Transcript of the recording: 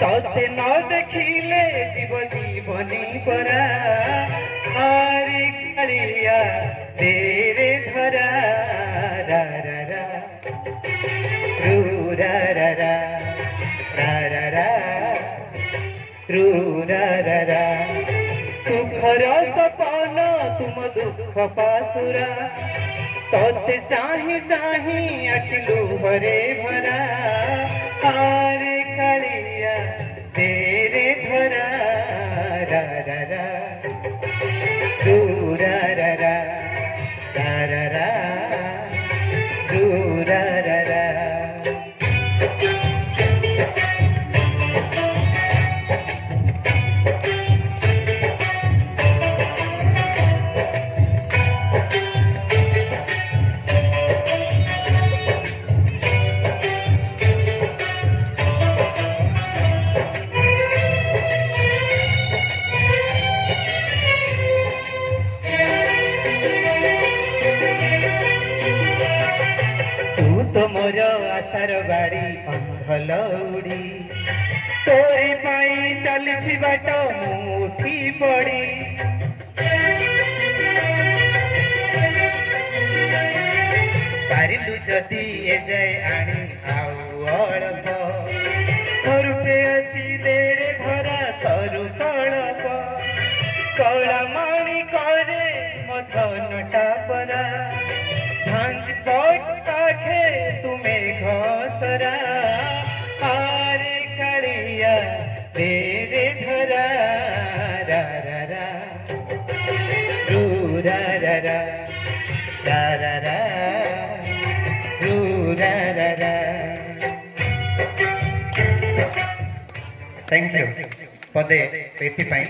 तोते न देखिले जीव जीवनी परा आरे कालिया तेरे धरा रा रा रा रू रा रा रा रा रा रा रू रा रा रा सुखर सपन तुम दुख पासुरा तोते चाही चाही अखिलू हरे भरा आरे कालिया तेरे धरा रा रा रा रू रा रा रा रा रा रा रू रा रा रा मोर आशार बाड़ी अंधल उड़ी तोरी पाई चली बाट मुठी पड़ी पारिलु जदि ए जाए आनी आउ अल्प रूपे असी देरे धरा सरु तड़प कला मणि करे मधनटा परा झांझ पाखे तुम्हें घसरा आरे कालिया तेरे धरा रा रा रा रू रा रा रा रा रा रा रू रा रा रा थैंक यू पदे पेटी पाई